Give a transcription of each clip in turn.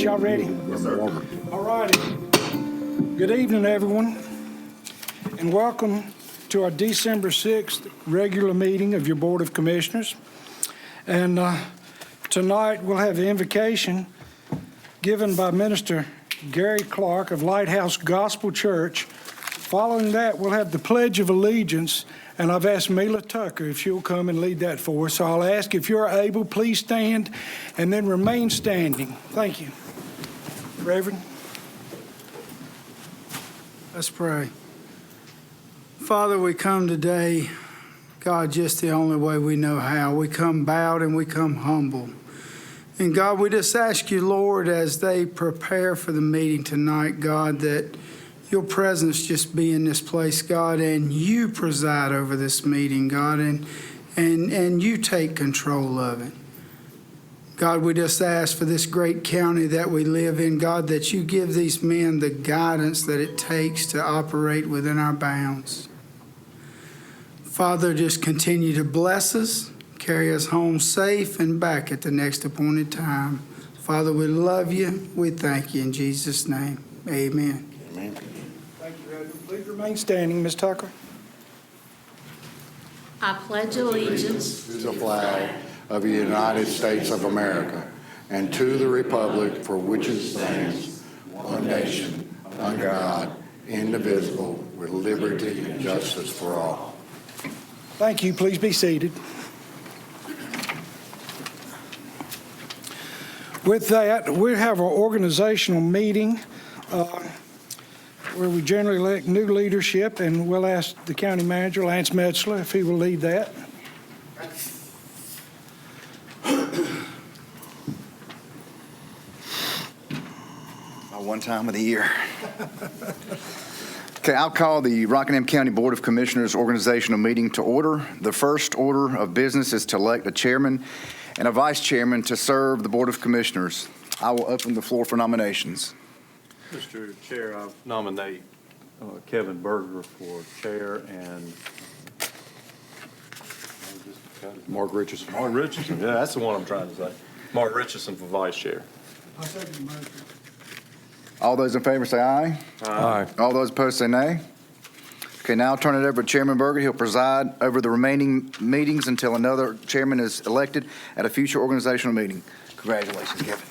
y'all ready? Yes, sir. All righty. Good evening, everyone, and welcome to our December 6th regular meeting of your Board of Commissioners. And tonight we'll have the invocation given by Minister Gary Clark of Lighthouse Gospel Church. Following that, we'll have the Pledge of Allegiance, and I've asked Mila Tucker if she'll come and lead that for us. So I'll ask if you're able, please stand and then remain standing. Thank you. Reverend, let's pray. Father, we come today, God, just the only way we know how. We come bowed and we come humble. And God, we just ask you, Lord, as they prepare for the meeting tonight, God, that your presence just be in this place, God, and you preside over this meeting, God, and you take control of it. God, we just ask for this great county that we live in, God, that you give these men the guidance that it takes to operate within our bounds. Father, just continue to bless us, carry us home safe and back at the next appointed time. Father, we love you. We thank you in Jesus' name. Amen. Amen. Thank you, Reverend. Please remain standing, Ms. Tucker. I pledge allegiance To the flag of the United States of America and to the republic for which it stands, one nation, under God, indivisible, with liberty and justice for all. Thank you. Please be seated. With that, we have our organizational meeting where we generally elect new leadership, and we'll ask the county manager, Lance Metzler, if he will lead that. One time of the year. Okay, I'll call the Rockingham County Board of Commissioners organizational meeting to order. The first order of business is to elect a chairman and a vice chairman to serve the Board of Commissioners. I will open the floor for nominations. Mr. Chair, I nominate Kevin Berger for chair and Mark Richardson. Mark Richardson. Yeah, that's the one I'm trying to say. Mark Richardson for vice chair. I'll second the motion. All those in favor say aye. Aye. All those opposed say nay. Okay, now I'll turn it over to Chairman Berger. He'll preside over the remaining meetings until another chairman is elected at a future organizational meeting. Congratulations, Kevin.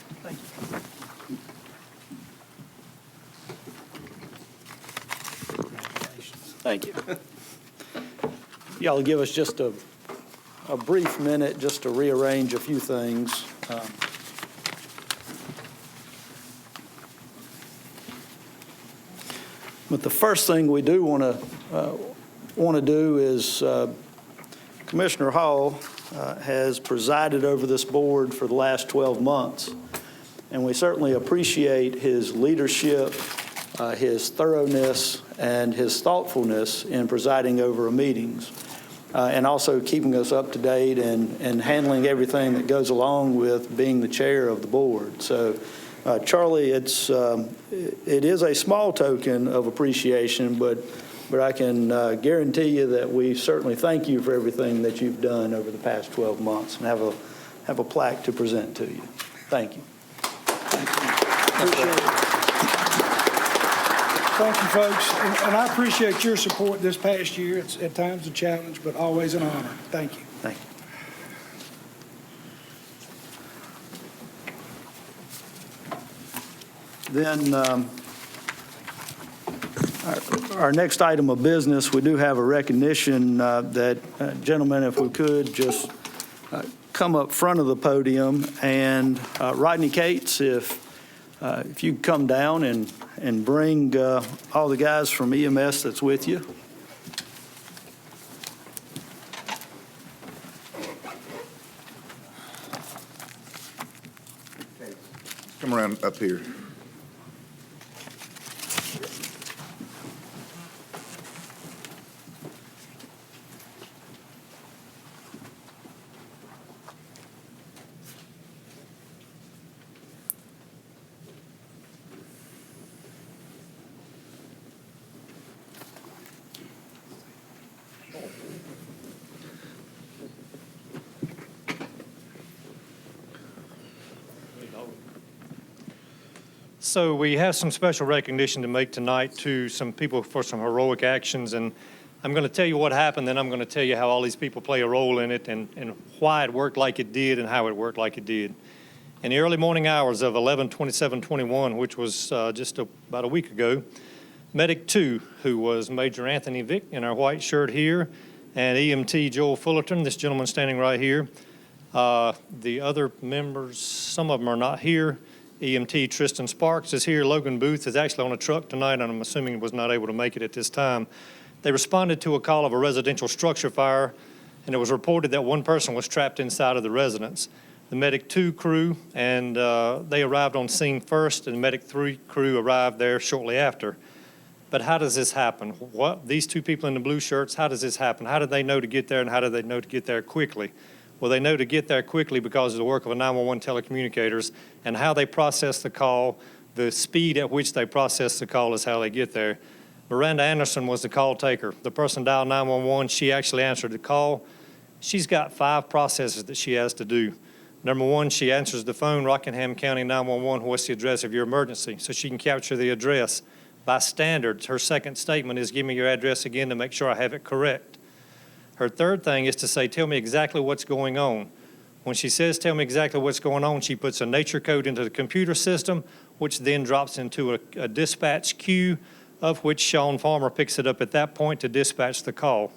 Thank you. Thank you. Y'all give us just a brief minute just to rearrange a few things. But the first thing we do want to do is Commissioner Hall has presided over this board for the last 12 months, and we certainly appreciate his leadership, his thoroughness, and his thoughtfulness in presiding over our meetings, and also keeping us up to date and handling everything that goes along with being the chair of the board. So, Charlie, it is a small token of appreciation, but I can guarantee you that we certainly thank you for everything that you've done over the past 12 months, and have a plaque to present to you. Thank you. Appreciate it. Thank you, folks. And I appreciate your support this past year. It's at times a challenge, but always an honor. Thank you. Thank you. Then our next item of business, we do have a recognition that, gentlemen, if we could just come up front of the podium, and Rodney Cates, if you come down and bring all the guys from EMS that's with you. Come around up here. So we have some special recognition to make tonight to some people for some heroic actions, and I'm going to tell you what happened, then I'm going to tell you how all these people play a role in it and why it worked like it did and how it worked like it did. In the early morning hours of 11/27/21, which was just about a week ago, Medic 2, who was Major Anthony Vick in our white shirt here, and EMT Joel Fullerton, this gentleman standing right here. The other members, some of them are not here. EMT Tristan Sparks is here. Logan Booth is actually on a truck tonight, and I'm assuming was not able to make it at this time. They responded to a call of a residential structure fire, and it was reported that one person was trapped inside of the residence. The Medic 2 crew, and they arrived on scene first, and the Medic 3 crew arrived there shortly after. But how does this happen? What, these two people in the blue shirts, how does this happen? How did they know to get there, and how did they know to get there quickly? Well, they know to get there quickly because of the work of a 911 telecommunicators, and how they process the call, the speed at which they process the call is how they get there. Miranda Anderson was the call taker. The person dialed 911, she actually answered the call. She's got 5 processes that she has to do. Number 1, she answers the phone, Rockingham County 911, what's the address of your emergency? So she can capture the address. By standards, her second statement is, give me your address again to make sure I have it correct. Her third thing is to say, tell me exactly what's going on. When she says, tell me exactly what's going on, she puts a nature code into the computer system, which then drops into a dispatch queue, of which Sean Farmer picks it up at that point to dispatch the call.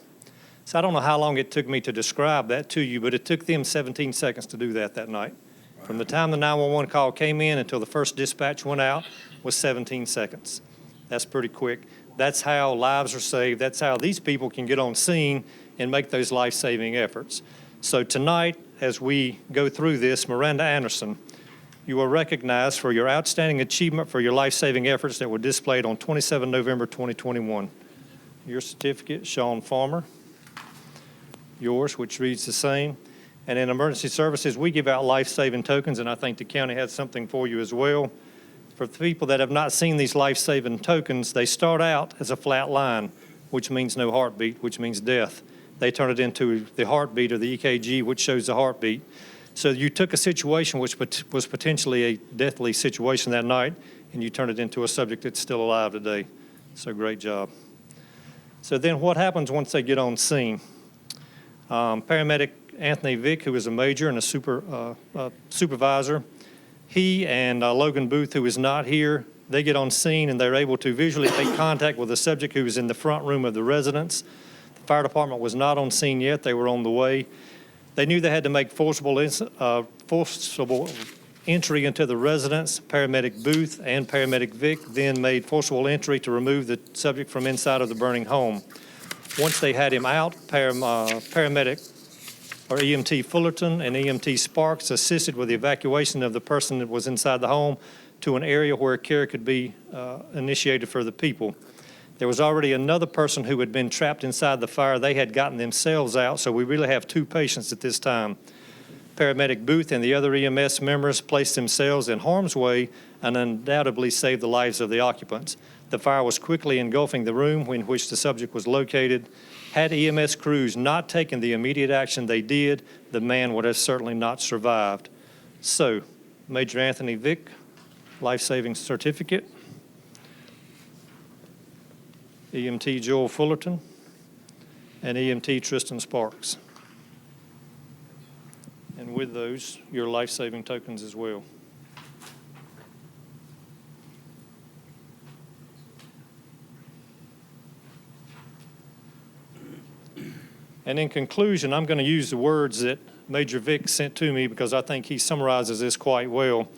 So I don't know how long it took me to describe that to you, but it took them 17 seconds to do that night. From the time the 911 call came in until the first dispatch went out was 17 seconds. That's pretty quick. That's how lives are saved. That's how these people can get on scene and make those life-saving efforts. So tonight, as we go through this, Miranda Anderson, you are recognized for your outstanding achievement for your life-saving efforts that were displayed on 27 November 2021. Your certificate, Sean Farmer. Yours, which reads the same. And in emergency services, we give out life-saving tokens, and I think the county has something for you as well. For the people that have not seen these life-saving tokens, they start out as a flat line, which means no heartbeat, which means death. They turn it into the heartbeat or the EKG, which shows the heartbeat. So you took a situation which was potentially a deathly situation that night, and you turned it into a subject that's still alive today. So great job. So then what happens once they get on scene? Paramedic Anthony Vick, who is a major and a supervisor, he and Logan Booth, who is not here, they get on scene and they're able to visually make contact with the subject who was in the front room of the residence. The fire department was not on scene yet. They were on the way. They knew they had to make forcible entry into the residence. Paramedic Booth and Paramedic Vick then made forcible entry to remove the subject from inside of the burning home. Once they had him out, paramedic or EMT Fullerton and EMT Sparks assisted with the evacuation of the person that was inside the home to an area where care could be initiated for the people. There was already another person who had been trapped inside the fire. They had gotten themselves out, so we really have 2 patients at this time. Paramedic Booth and the other EMS members placed themselves in harm's way and undoubtedly saved the lives of the occupants. The fire was quickly engulfing the room in which the subject was located. Had EMS crews not taken the immediate action they did, the man would have certainly not survived. So, Major Anthony Vick, life-saving certificate. EMT Joel Fullerton, and EMT Tristan Sparks. And with those, your life-saving tokens as well. And in conclusion, I'm going to use the words that Major Vick sent to me because I think he summarizes this quite well.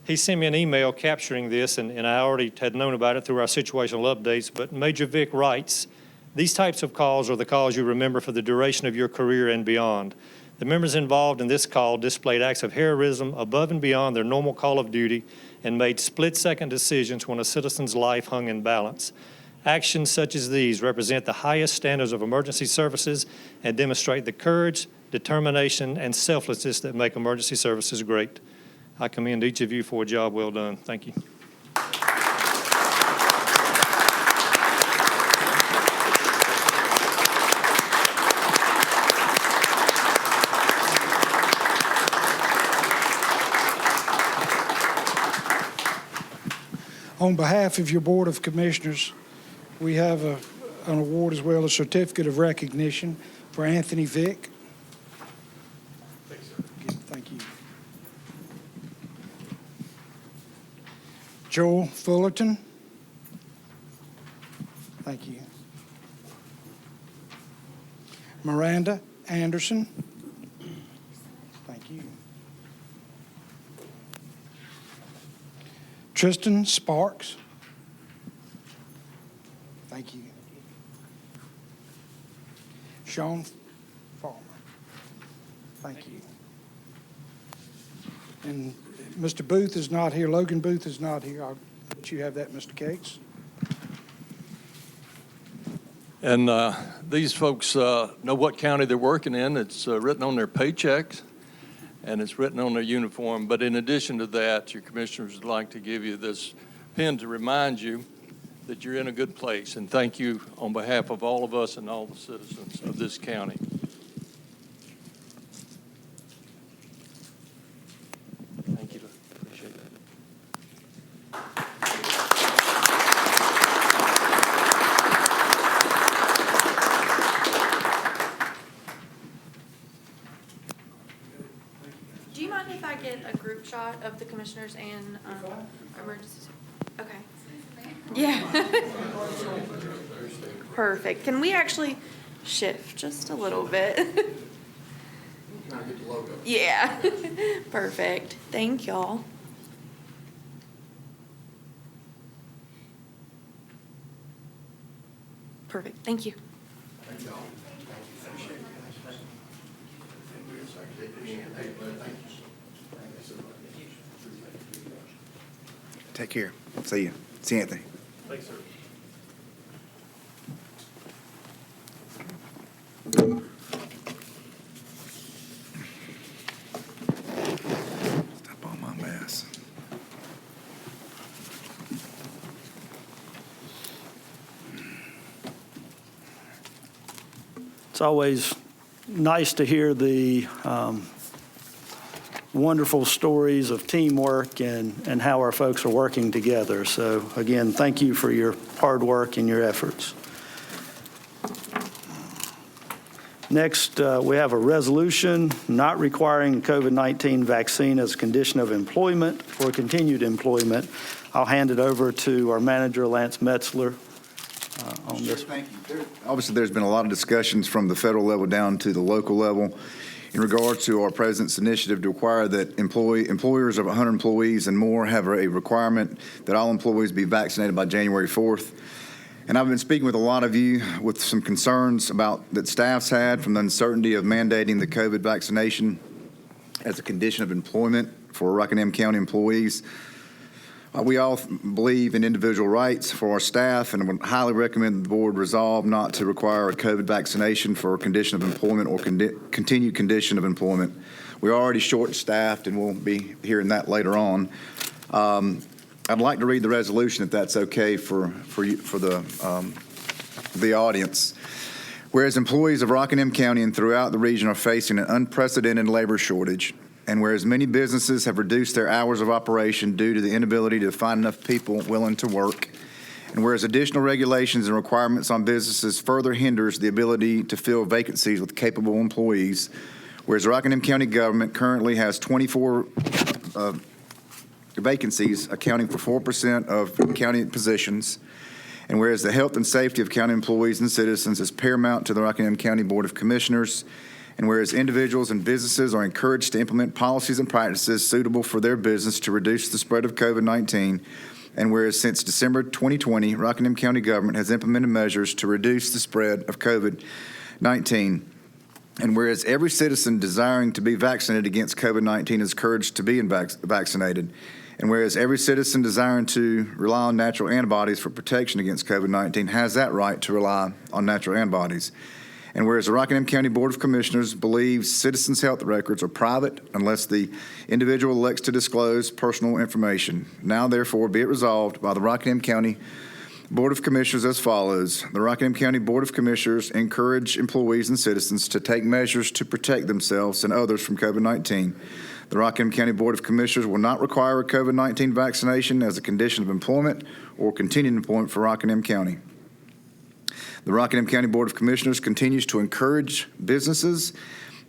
He sent me an email capturing this, and I already had known about it through our situational updates, but Major Vick writes, these types of calls are the calls you remember for the duration of your career and beyond. The members involved in this call displayed acts of heroism above and beyond their normal call of duty and made split-second decisions when a citizen's life hung in balance. Actions such as these represent the highest standards of emergency services and demonstrate the courage, determination, and selflessness that make emergency services great. I commend each of you for a job well done. Thank you. On behalf of your Board of Commissioners, we have an award as well, a certificate of recognition for Anthony Vick. Thank you. Joel Fullerton. Thank you. Miranda Anderson. Thank you. Tristan Sparks. Thank you. Sean Farmer. Thank you. And Mr. Booth is not here. Logan Booth is not here. I'll let you have that, Mr. Cates. And these folks know what county they're working in. It's written on their paychecks, and it's written on their uniform. But in addition to that, your commissioners would like to give you this pin to remind you that you're in a good place. And thank you on behalf of all of us and all the citizens of this county. Thank you. Appreciate it. Do you mind if I get a group shot of the commissioners and emergency? Okay. Yeah. Perfect. Can we actually shift just a little bit? Yeah. Perfect. Thank y'all. Perfect. Thank you. Take care. See you. See you, Anthony. Thanks, sir. Step on my mess. It's always nice to hear the wonderful stories of teamwork and how our folks are working together. So again, thank you for your hard work and your efforts. Next, we have a resolution not requiring COVID-19 vaccine as a condition of employment or continued employment. I'll hand it over to our manager, Lance Metzler, on this. Thank you. Obviously, there's been a lot of discussions from the federal level down to the local level in regards to our president's initiative to require that employers of 100 employees and more have a requirement that all employees be vaccinated by January 4th. And I've been speaking with a lot of you with some concerns that staffs had from the uncertainty of mandating the COVID vaccination as a condition of employment for Rockingham County employees. We all believe in individual rights for our staff and would highly recommend that the board resolve not to require a COVID vaccination for a condition of employment or continued condition of employment. We're already short-staffed, and we'll be hearing that later on. I'd like to read the resolution, if that's okay for the audience. Whereas employees of Rockingham County and throughout the region are facing an unprecedented labor shortage, and whereas many businesses have reduced their hours of operation due to the inability to find enough people willing to work, and whereas additional regulations and requirements on businesses further hinders the ability to fill vacancies with capable employees, whereas Rockingham County government currently has 24 vacancies accounting for 4% of county positions, and whereas the health and safety of county employees and citizens is paramount to the Rockingham County Board of Commissioners, and whereas individuals and businesses are encouraged to implement policies and practices suitable for their business to reduce the spread of COVID-19, and whereas since December 2020, Rockingham County government has implemented measures to reduce the spread of COVID-19, and whereas every citizen desiring to be vaccinated against COVID-19 is encouraged to be vaccinated, and whereas every citizen desiring to rely on natural antibodies for protection against COVID-19 has that right to rely on natural antibodies. And whereas the Rockingham County Board of Commissioners believes citizens' health records are private unless the individual elects to disclose personal information. Now, therefore, be it resolved by the Rockingham County Board of Commissioners as follows. The Rockingham County Board of Commissioners encourage employees and citizens to take measures to protect themselves and others from COVID-19. The Rockingham County Board of Commissioners will not require a COVID-19 vaccination as a condition of employment or continuing employment for Rockingham County. The Rockingham County Board of Commissioners continues to encourage businesses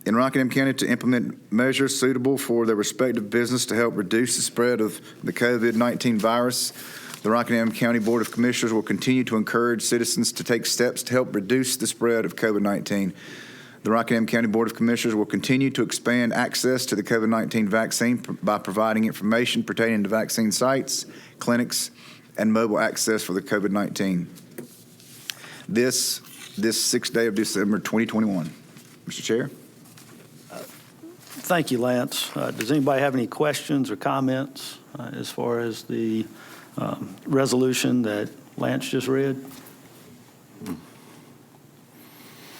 in Rockingham County to implement measures suitable for their respective business to help reduce the spread of the COVID-19 virus. The Rockingham County Board of Commissioners will continue to encourage citizens to take steps to help reduce the spread of COVID-19. The Rockingham County Board of Commissioners will continue to expand access to the COVID-19 vaccine by providing information pertaining to vaccine sites, clinics, and mobile access for the COVID-19. This 6th day of December 2021. Mr. Chair. Thank you, Lance. Does anybody have any questions or comments as far as the resolution that Lance just read?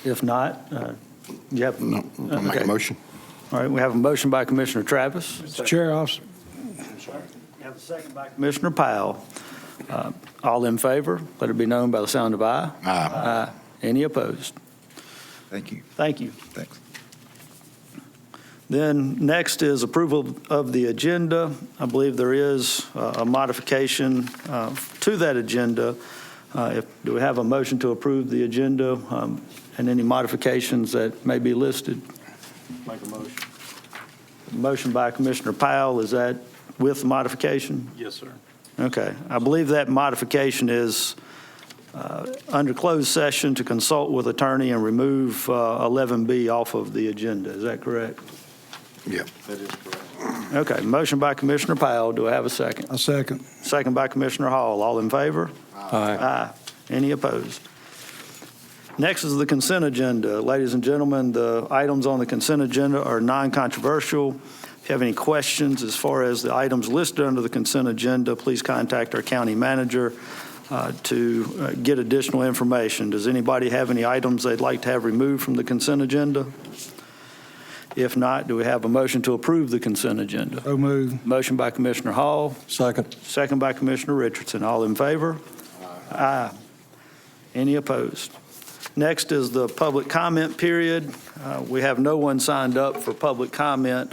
If not, you have. No, I'll make a motion. All right, we have a motion by Commissioner Travis. Mr. Chair, We have a second by Commissioner Powell. All in favor, let it be known by the sound of aye. Aye. Any opposed? Thank you. Thank you. Thanks. Then next is approval of the agenda. I believe there is a modification to that agenda. Do we have a motion to approve the agenda and any modifications that may be listed? Make a motion. Motion by Commissioner Powell, is that with modification? Yes, sir. Okay. I believe that modification is under closed session to consult with attorney and remove 11B off of the agenda. Is that correct? Yeah. That is correct. Okay. Motion by Commissioner Powell. Do I have a second? a second. Second by Commissioner Hall. All in favor? Aye. Aye. Any opposed? Next is the consent agenda. Ladies and gentlemen, the items on the consent agenda are non-controversial. If you have any questions as far as the items listed under the consent agenda, please contact our county manager to get additional information. Does anybody have any items they'd like to have removed from the consent agenda? If not, do we have a motion to approve the consent agenda? So move. Motion by Commissioner Hall, Second. second by Commissioner Richardson. All in favor? Aye. Any opposed? Next is the public comment period. We have no one signed up for public comment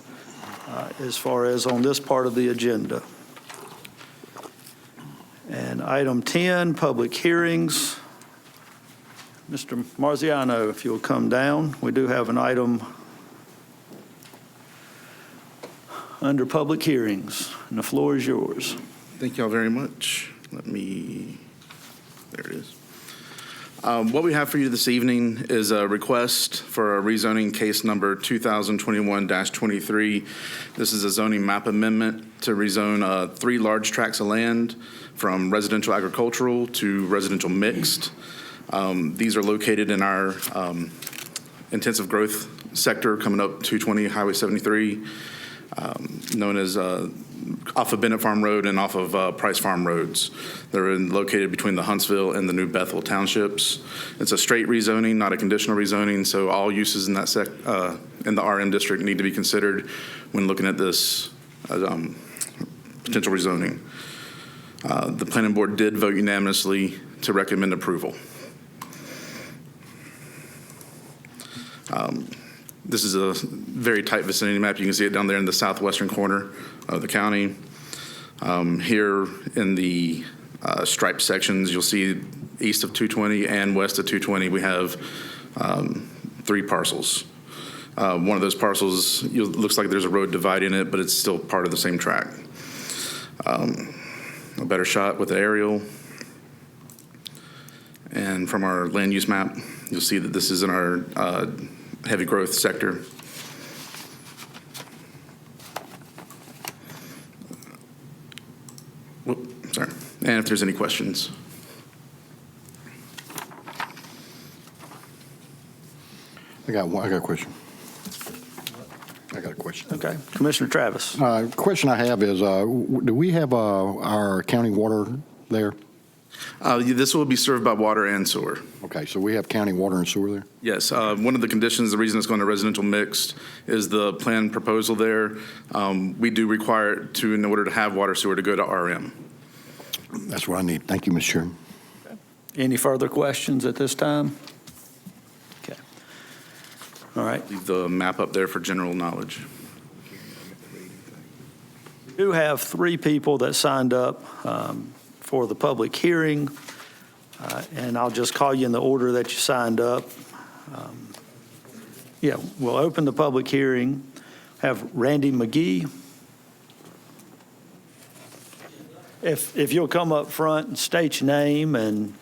as far as on this part of the agenda. And item 10, public hearings. Mr. Marziano, if you'll come down. We do have an item under public hearings, and the floor is yours. Thank y'all very much. There it is. What we have for you this evening is a request for a rezoning case number 2021-23. This is a zoning map amendment to rezone 3 large tracts of land from residential agricultural to residential mixed. These are located in our intensive growth sector coming up 220 Highway 73, known as off of Bennett Farm Road and off of Price Farm Roads. They're located between the Huntsville and the New Bethel townships. It's a straight rezoning, not a conditional rezoning, so all uses in that in the RM district need to be considered when looking at this potential rezoning. The planning board did vote unanimously to recommend approval. This is a very tight vicinity map. You can see it down there in the southwestern corner of the county. Here in the striped sections, you'll see east of 220 and west of 220, we have 3 parcels. One of those parcels looks like there's a road dividing it, but it's still part of the same tract. A better shot with the aerial. And from our land use map, you'll see that this is in our heavy growth sector. Sorry. And if there's any questions. I got a question. Okay. Commissioner Travis. Question I have is, do we have our county water there? This will be served by water and sewer. Okay, so we have county water and sewer there? Yes. One of the conditions, the reason it's going to residential mixed, is the plan proposal there. We do require it to, in order to have water sewer, to go to RM. That's what I need. Thank you, Mr. Chairman. Any further questions at this time? Okay. All right. Leave the map up there for general knowledge. do have 3 people that signed up for the public hearing, and I'll just call you in the order that you signed up. We'll open the public hearing. Have Randy McGee. If you'll come up front and state your name and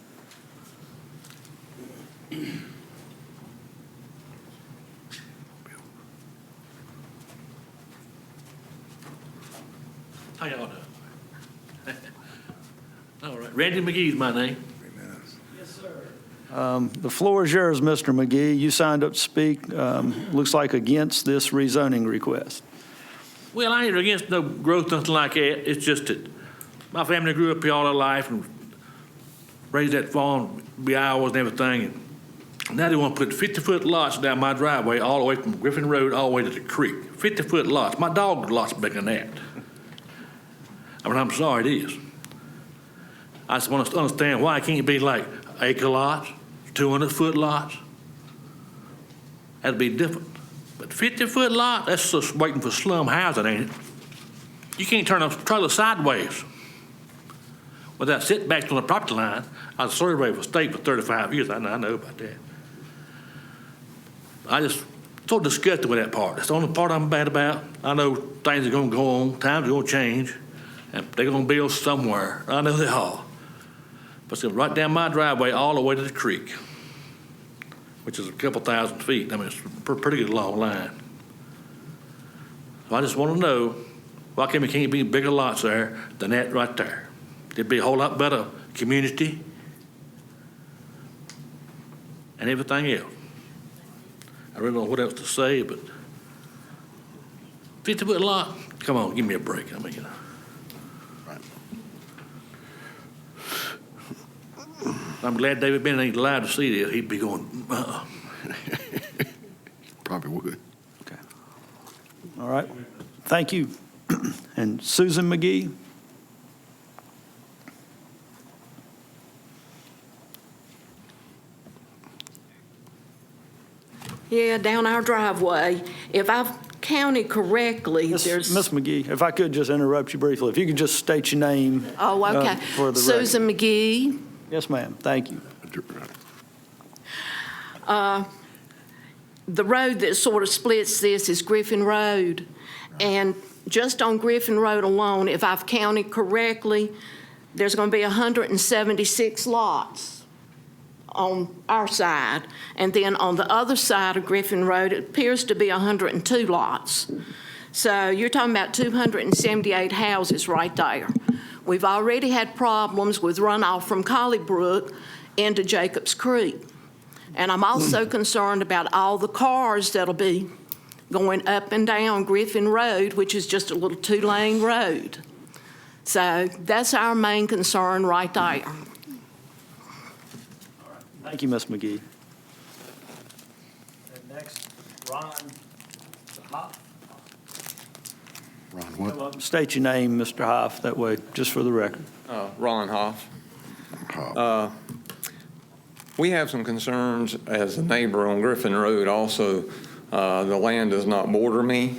how y'all doing? All right, Randy McGee's my name. the floor is yours, Mr. McGee. You signed up to speak, looks like against this rezoning request. Well, I ain't against no growth, nothing like that. It's just that my family grew up here all their life and raised that farm, be Iowas and everything. And now they want to put 50-foot lots down my driveway all the way from Griffin Road all the way to the creek. 50-foot lots. My dog lot's bigger than that. I mean, I'm sorry, it is. I just want to understand why it can't be like acre lots, 200-foot lots. That'd be different. But 50-foot lot, that's just waiting for slum housing, ain't it? You can't turn a trailer sideways without setbacks on the property line. I was a surveyor for state for 35 years. I know about that. I just so disgusted with that part. That's the only part I'm bad about. I know things are going to go on, times are going to change, and they're going to build somewhere. I know they are. But it's right down my driveway all the way to the creek, which is a couple thousand feet. I mean, it's a pretty good long line. So I just want to know, why can't be bigger lots there than that right there? It'd be a whole lot better community and everything else. I really don't know what else to say, but 50-foot lot, come on, give me a break. I mean, you know. I'm glad David Bennett ain't allowed to see this. He'd be going, Probably would. Okay. All right. Thank you. And Susan McGee? Yeah, down our driveway. If I've counted correctly, there's... Miss McGee, if I could just interrupt you briefly. If you could just state your name. Oh, okay. For the Susan record. McGee. Yes, ma'am. Thank you. The road that sort of splits this is Griffin Road. And just on Griffin Road alone, if I've counted correctly, there's going to be 176 lots on our side. And then on the other side of Griffin Road, it appears to be 102 lots. So you're talking about 278 houses right there. We've already had problems with runoff from Collybrook into Jacobs Creek. And I'm also concerned about all the cars that'll be going up and down Griffin Road, which is just a little 2-lane road. So that's our main concern right there. Thank you, Ms. McGee. And next, Ron Hoff. Ron, what? Come up, state your name, Mr. Hoff, that way, just for the record. Ron Hoff. We have some concerns as a neighbor on Griffin Road also. The land does not border me.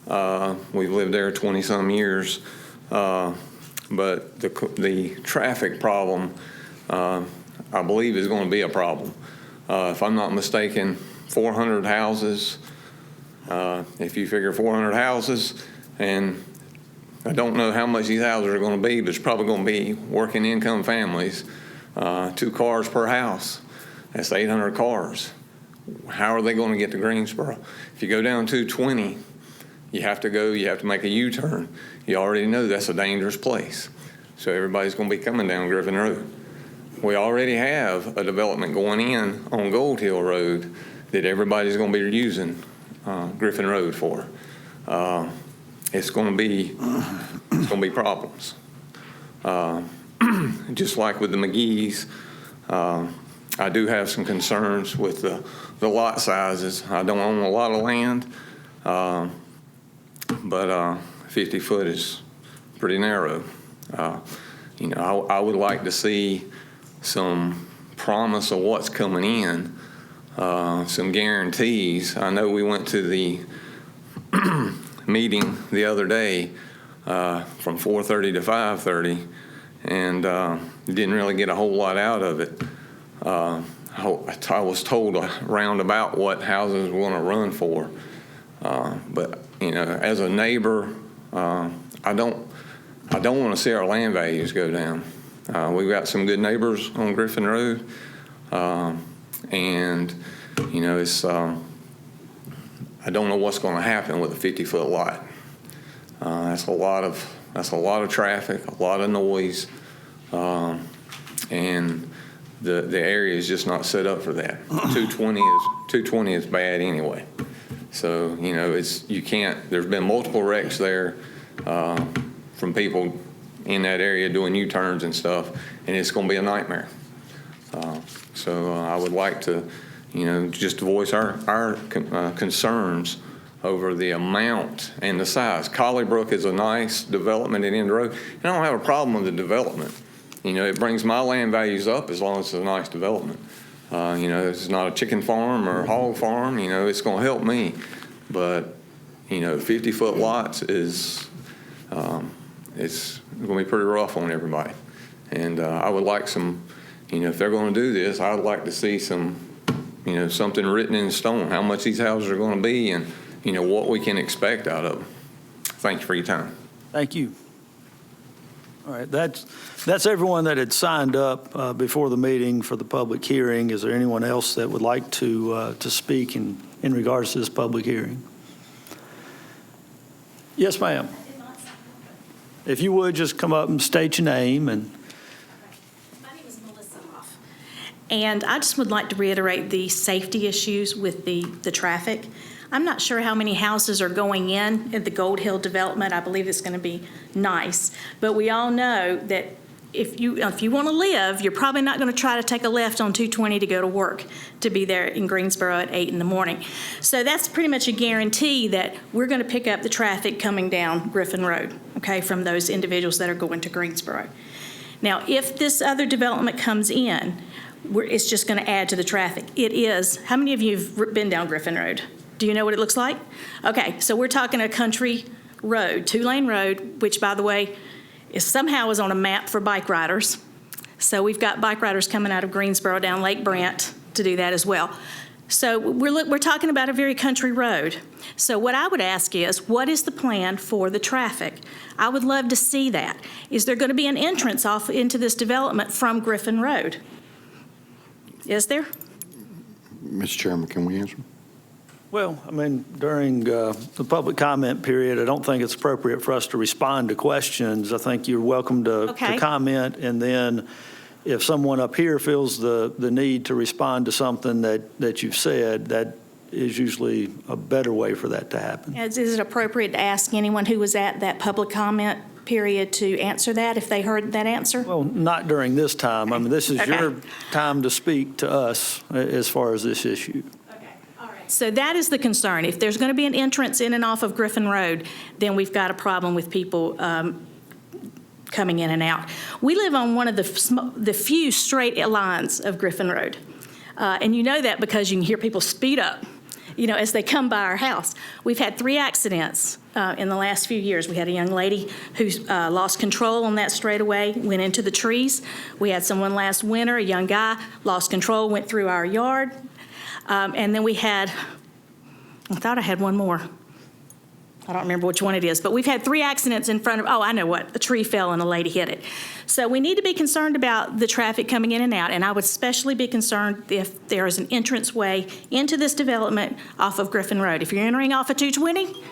We've lived there 20-some years. But the traffic problem, I believe, is going to be a problem. If I'm not mistaken, 400 houses. If you figure 400 houses, and I don't know how much these houses are going to be, but it's probably going to be working income families. 2 cars per house. That's 800 cars. How are they going to get to Greensboro? If you go down 220, you have to make a U-turn. You already know that's a dangerous place. So everybody's going to be coming down Griffin Road. We already have a development going in on Gold Hill Road that everybody's going to be using Griffin Road for. It's going to be problems. Just like with the McGees, I do have some concerns with the lot sizes. I don't own a lot of land, but 50 foot is pretty narrow. I would like to see some promise of what's coming in, some guarantees. I know we went to the meeting the other day from 4:30 to 5:30, and didn't really get a whole lot out of it. I was told around about what houses were going to run for, but as a neighbor, I don't want to see our land values go down. We've got some good neighbors on Griffin Road, and it's I don't know what's going to happen with a 50-foot lot. That's a lot of traffic, a lot of noise, and the area is just not set up for that. 220 is bad anyway. So you can't. There's been multiple wrecks there from people in that area doing U-turns and stuff, and it's going to be a nightmare. So I would like to, just voice our concerns over the amount and the size. Collybrook is a nice development at End Road, and I don't have a problem with the development. It brings my land values up as long as it's a nice development. It's not a chicken farm or a hog farm. It's going to help me, but 50-foot lots is it's going to be pretty rough on everybody. And I would like some, if they're going to do this, I would like to see some, something written in stone, how much these houses are going to be and, what we can expect out of them. Thank you for your time. Thank you. All right, that's everyone that had signed up before the meeting for the public hearing. Is there anyone else that would like to speak in regards to this public hearing? Yes, ma'am. If you would, just come up and state your name. And My name is Melissa Hoff, and I just would like to reiterate the safety issues with the traffic. I'm not sure how many houses are going in at the Gold Hill development. I believe it's going to be nice, but we all know that if you want to live, you're probably not going to try to take a left on 220 to go to work, to be there in Greensboro at 8 in the morning. So that's pretty much a guarantee that we're going to pick up the traffic coming down Griffin Road, okay, from those individuals that are going to Greensboro. Now, if this other development comes in, it's just going to add to the traffic. It is. How many of you have been down Griffin Road? Do you know what it looks like? Okay, so we're talking a country road, 2-lane road, which, by the way, somehow is on a map for bike riders. So we've got bike riders coming out of Greensboro down Lake Brent to do that as well. So we're talking about a very country road. So what I would ask is, what is the plan for the traffic? I would love to see that. Is there going to be an entrance off into this development from Griffin Road? Is there? Mr. Chairman, can we answer? well, I mean, during the public comment period, I don't think it's appropriate for us to respond to questions. I think you're welcome to comment, and then if someone up here feels the need to respond to something that you've said, that is usually a better way for that to happen. Is it appropriate to ask anyone who was at that public comment period to answer that if they heard that answer? Well, not during this time. I mean, this is your time to speak to us as far as this issue. Okay, all right. So that is the concern. If there's going to be an entrance in and off of Griffin Road, then we've got a problem with people coming in and out. We live on one of the few straight lines of Griffin Road. And you know that because you can hear people speed up, you know, as they come by our house. We've had 3 accidents in the last few years. We had a young lady who lost control on that straightaway, went into the trees. We had someone last winter, a young guy, lost control, went through our yard. And then we had, I thought I had one more. I don't remember which one it is, but we've had 3 accidents in front of, oh, I know what, a tree fell and a lady hit it. So we need to be concerned about the traffic coming in and out, and I would especially be concerned if there is an entranceway into this development off of Griffin Road. If you're entering off of 220,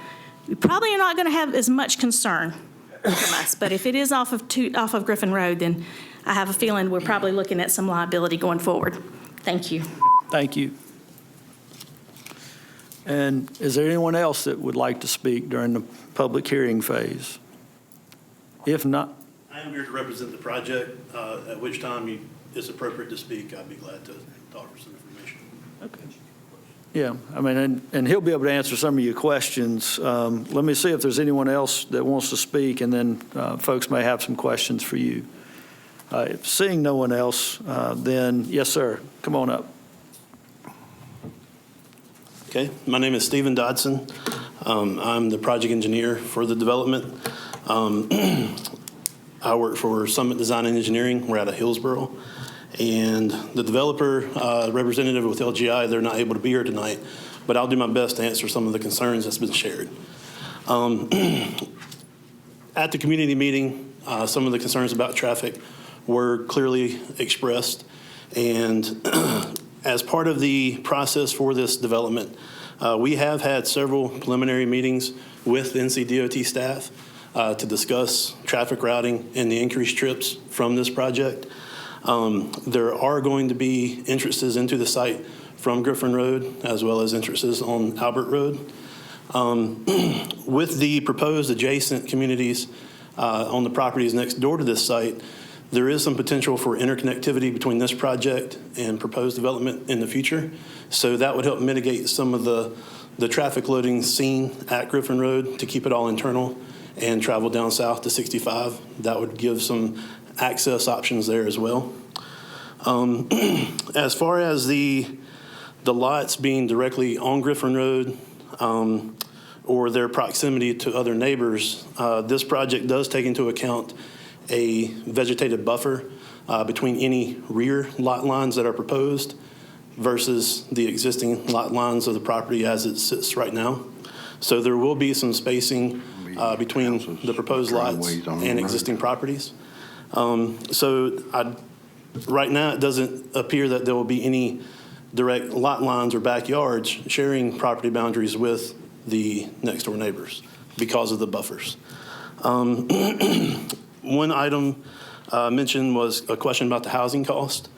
you probably are not going to have as much concern from us, but if it is off of Griffin Road, then I have a feeling we're probably looking at some liability going forward. Thank you. Thank you. And is there anyone else that would like to speak during the public hearing phase? If not. I am here to represent the project, at which time it's appropriate to speak. I'd be glad to talk for some information. Okay. Yeah, I mean, and he'll be able to answer some of your questions. Let me see if there's anyone else that wants to speak, and then folks may have some questions for you. Seeing no one else, then yes, sir, come on up. Okay, my name is Stephen Dodson. I'm the project engineer for the development. I work for Summit Design and Engineering. We're out of Hillsboro. And the developer representative with LGI, they're not able to be here tonight, but I'll do my best to answer some of the concerns that's been shared. At the community meeting, some of the concerns about traffic were clearly expressed. And as part of the process for this development, we have had several preliminary meetings with NCDOT staff to discuss traffic routing and the increased trips from this project. There are going to be entrances into the site from Griffin Road as well as entrances on Albert Road. With the proposed adjacent communities on the properties next door to this site, there is some potential for interconnectivity between this project and proposed development in the future. So that would help mitigate some of the traffic loading seen at Griffin Road to keep it all internal and travel down south to 65. That would give some access options there as well. As far as the lots being directly on Griffin Road or their proximity to other neighbors, this project does take into account a vegetated buffer between any rear lot lines that are proposed versus the existing lot lines of the property as it sits right now. So there will be some spacing between the proposed lots and existing properties. Right now, it doesn't appear that there will be any direct lot lines or backyards sharing property boundaries with the next door neighbors because of the buffers. One item mentioned was a question about the housing cost.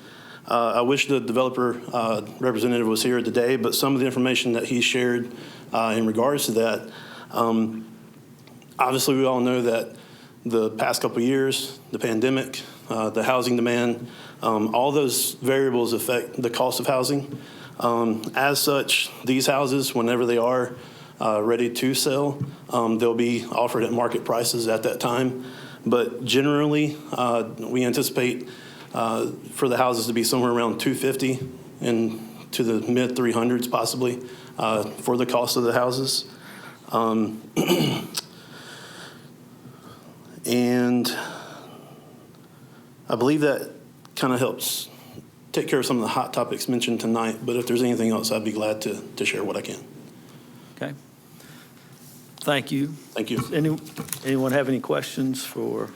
I wish the developer representative was here today, but some of the information that he shared in regards to that, obviously we all know that the past couple of years, the pandemic, the housing demand, all those variables affect the cost of housing. As such, these houses, whenever they are ready to sell, they'll be offered at market prices at that time. But generally, we anticipate for the houses to be somewhere around $250 and to the mid 300s possibly for the cost of the houses. And I believe that kind of helps take care of some of the hot topics mentioned tonight, but if there's anything else, I'd be glad to share what I can. Okay. Thank you. Thank you. Anyone have any questions for?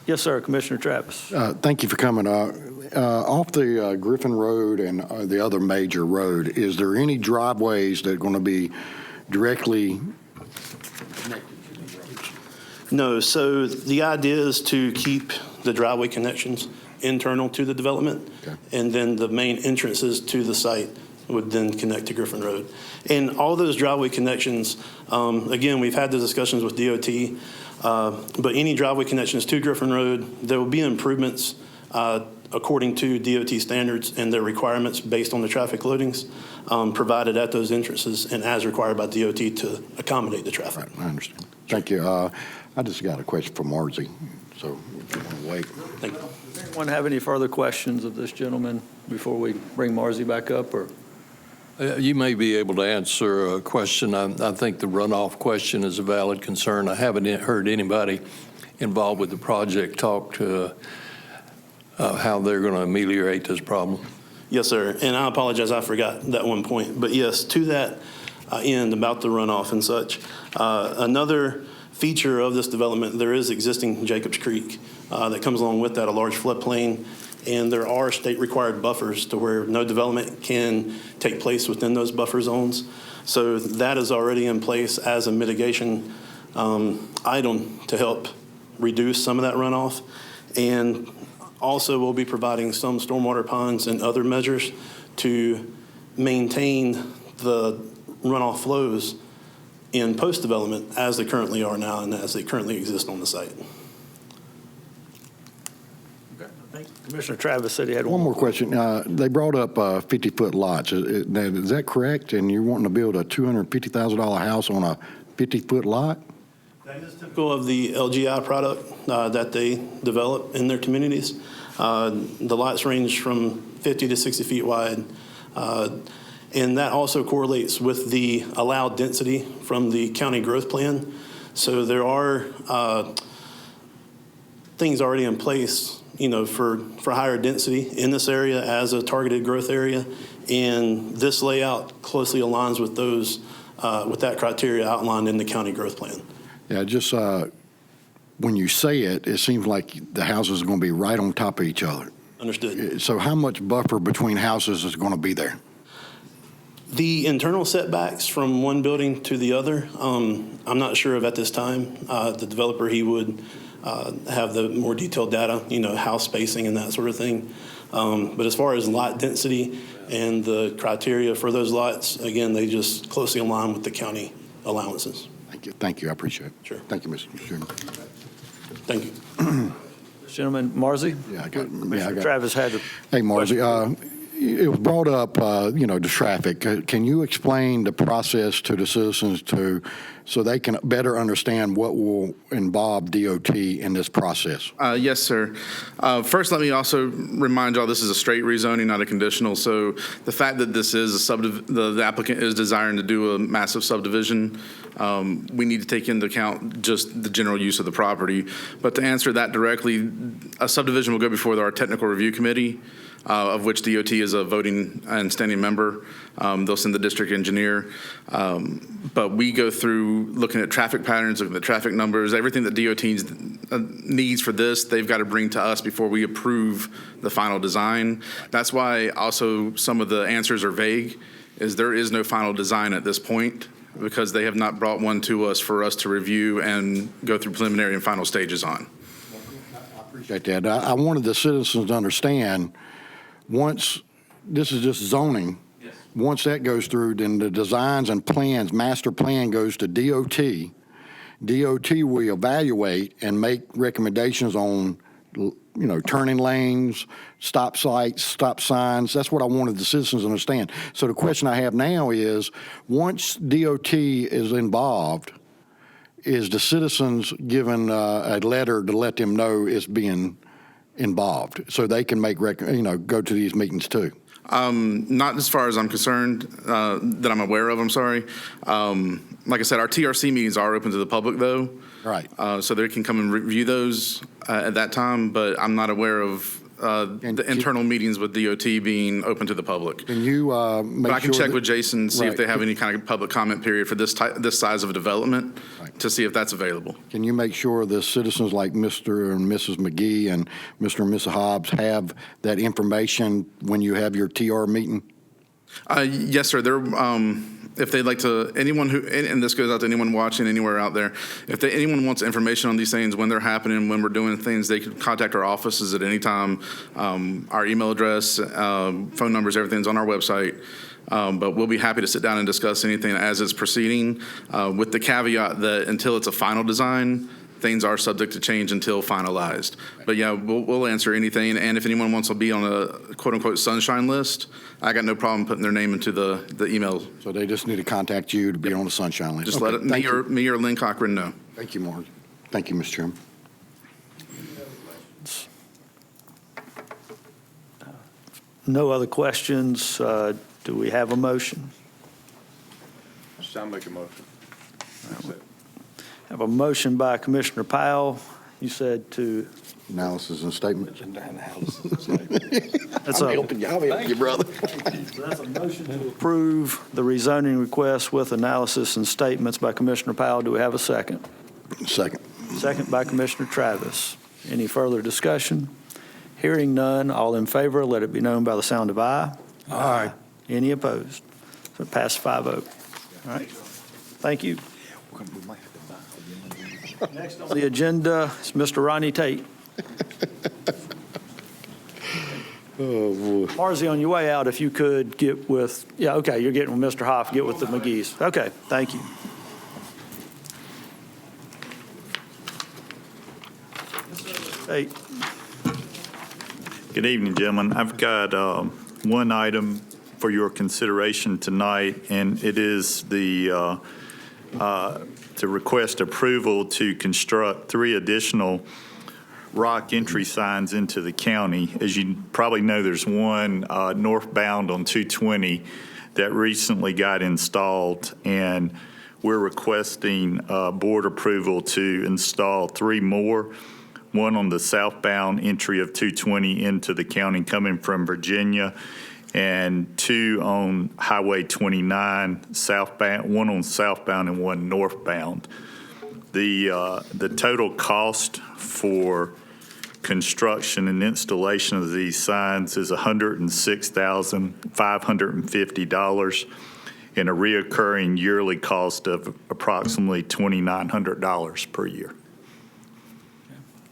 Yes, sir, Commissioner Travis. Thank you for coming. Off the Griffin Road and the other major road, is there any driveways that are going to be directly connected to the roads? No, so the idea is to keep the driveway connections internal to the development, okay, and then the main entrances to the site would then connect to Griffin Road. And all those driveway connections, again, we've had the discussions with DOT, but any driveway connections to Griffin Road, there will be improvements according to DOT standards and their requirements based on the traffic loadings provided at those entrances and as required by DOT to accommodate the traffic. Right, I understand. Thank you. I just got a question for Marzie, so if you want to wait. Thank you. Does anyone have any further questions of this gentleman before we bring Marzie back up? Or You may be able to answer a question. I think the runoff question is a valid concern. I haven't heard anybody involved with the project talk to how they're going to ameliorate this problem. Yes, sir. And I apologize, I forgot that one point. But yes, to that end about the runoff and such, another feature of this development, there is existing Jacobs Creek that comes along with that, a large floodplain. And there are state-required buffers to where no development can take place within those buffer zones. So that is already in place as a mitigation item to help reduce some of that runoff. And also we'll be providing some stormwater ponds and other measures to maintain the runoff flows in post-development as they currently are now and as they currently exist on the site. Commissioner Travis said he had One more question. They brought up 50-foot lots. Is that correct? And you're wanting to build a $250,000 house on a 50-foot lot? That is typical of the LGI product that they develop in their communities. The lots range from 50 to 60 feet wide. And that also correlates with the allowed density from the county growth plan. So there are things already in place, for higher density in this area as a targeted growth area. And this layout closely aligns with those, with that criteria outlined in the county growth plan. Yeah, just when you say it, it seems like the houses are going to be right on top of each other. Understood. So how much buffer between houses is going to be there? The internal setbacks from one building to the other, I'm not sure of at this time. The developer, he would have the more detailed data, house spacing and that sort of thing. But as far as lot density and the criteria for those lots, again, they just closely align with the county allowances. Thank you. Thank you. I appreciate it. Sure. Thank you, Mr. Chairman. Thank you. Gentleman, Marzi? Yeah, Commissioner Travis had the Hey, Marzi, it was brought up, the traffic. Can you explain the process to the citizens so they can better understand what will involve DOT in this process? Yes, sir. First, let me also remind y'all this is a straight rezoning, not a conditional. So the fact that this is the applicant is desiring to do a massive subdivision, we need to take into account just the general use of the property. But to answer that directly, a subdivision will go before our technical review committee, of which DOT is a voting and standing member. They'll send the district engineer. But we go through looking at traffic patterns, looking at traffic numbers, everything that DOT needs for this, they've got to bring to us before we approve the final design. That's why also some of the answers are vague, is there is no final design at this point because they have not brought one to us for us to review and go through preliminary and final stages on. I appreciate that. I wanted the citizens to understand, once this is just zoning, once that goes through, then the designs and plans, master plan goes to DOT. DOT will evaluate and make recommendations on, turning lanes, stop sites, stop signs. That's what I wanted the citizens to understand. So the question I have now is, once DOT is involved, is the citizens given a letter to let them know it's being involved so they can make, go to these meetings too? Not as far as I'm concerned, that I'm aware of, I'm sorry. Like I said, our TRC meetings are open to the public though. Right. So they can come and review those at that time, but I'm not aware of the internal meetings with DOT being open to the public. Can you But I can check with Jason, see if they have any kind of public comment period for this size of a development to see if that's available. Can you make sure the citizens like Mr. and Mrs. McGee and Mr. and Mrs. Hobbs have that information when you have your TR meeting? Yes, sir. If they'd like to, anyone who, and this goes out to anyone watching anywhere out there, if anyone wants information on these things, when they're happening, when we're doing things, they can contact our offices at any time. Our email address, phone numbers, everything's on our website. But we'll be happy to sit down and discuss anything as it's proceeding, with the caveat that until it's a final design, things are subject to change until finalized. But yeah, we'll answer anything. And if anyone wants to be on a quote unquote sunshine list, I got no problem putting their name into the email. So they just need to contact you to be on the sunshine list. Just let me or Lynn Cochran know. Thank you, Mark. Thank you, Mr. Chairman. No other questions. Do we have a motion? I'll make a motion. Have a motion by Commissioner Powell. You said to. Analysis and statement. That's I'll help you, brother. So that's a motion to approve the rezoning request with analysis and statements by Commissioner Powell. Do we have a second? Second. Second by Commissioner Travis. Any further discussion? Hearing none, all in favor, let it be known by the sound of aye. Aye. Any opposed? So it passed 5-0. All right. Thank you. Next on the agenda is Mr. Ronnie Tate. Oh, boy. Marzi, on your way out, if you could get with, okay, you're getting with Mr. Hoff, get with the McGee's. Okay, thank you. Tate. Good evening, gentlemen. I've got one item for your consideration tonight, and it is to request approval to construct 3 additional rock entry signs into the county. As you probably know, there's one northbound on 220 that recently got installed, and we're requesting board approval to install 3 more, one on the southbound entry of 220 into the county coming from Virginia, and 2 on Highway 29 southbound, one on southbound and one northbound. The total cost for construction and installation of these signs is $106,550 and a reoccurring yearly cost of approximately $2,900 per year.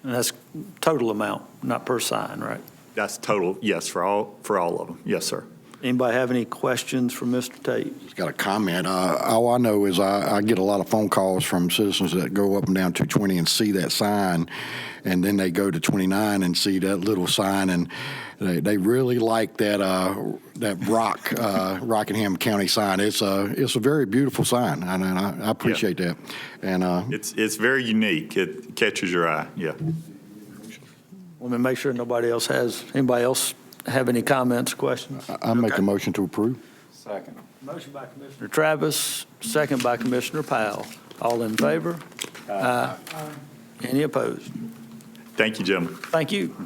And that's total amount, not per sign, right? That's total, yes, for all of them. Yes, sir. Anybody have any questions for Mr. Tate? Just got a comment. All I know is I get a lot of phone calls from citizens that go up and down 220 and see that sign, and then they go to 29 and see that little sign, and they really like that Rockingham County sign. It's a very beautiful sign, and I appreciate that. And it's very unique. It catches your eye. Yeah. Let me make sure nobody else has. Anybody else have any comments, questions? I make a motion to approve. Second. Motion by Commissioner Travis, second by Commissioner Powell. All in favor? Aye. Any opposed? Thank you, gentlemen. Thank you.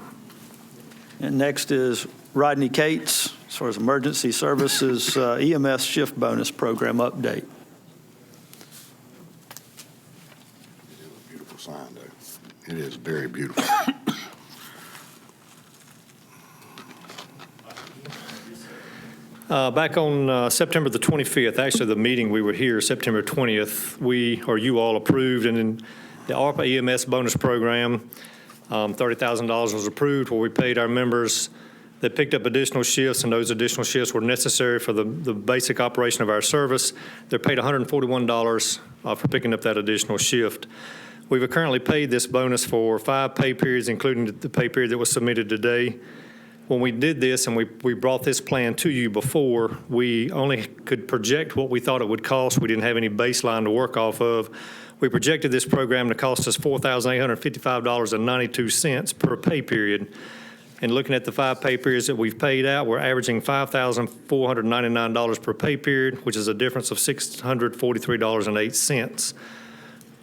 And next is Rodney Cates, as far as Emergency Services EMS Shift Bonus Program update. It is a beautiful sign, though. It is very beautiful. Back on September the 25th, actually the meeting we were here, September 20th, you all approved, and in the ARPA EMS bonus program, $30,000 was approved where we paid our members that picked up additional shifts, and those additional shifts were necessary for the basic operation of our service. They're paid $141 for picking up that additional shift. We've currently paid this bonus for 5 pay periods, including the pay period that was submitted today. When we did this and we brought this plan to you before, we only could project what we thought it would cost. We didn't have any baseline to work off of. We projected this program to cost us $4,855.92 per pay period. And looking at the 5 pay periods that we've paid out, we're averaging $5,499 per pay period, which is a difference of $643.08.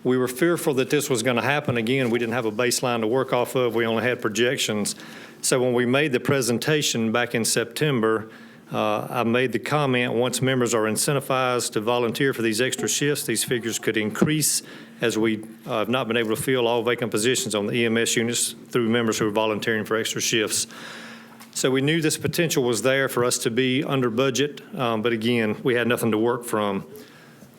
We were fearful that this was going to happen again. We didn't have a baseline to work off of. We only had projections. So when we made the presentation back in September, I made the comment, once members are incentivized to volunteer for these extra shifts, these figures could increase as we have not been able to fill all vacant positions on the EMS units through members who are volunteering for extra shifts. So we knew this potential was there for us to be under budget, but again, we had nothing to work from.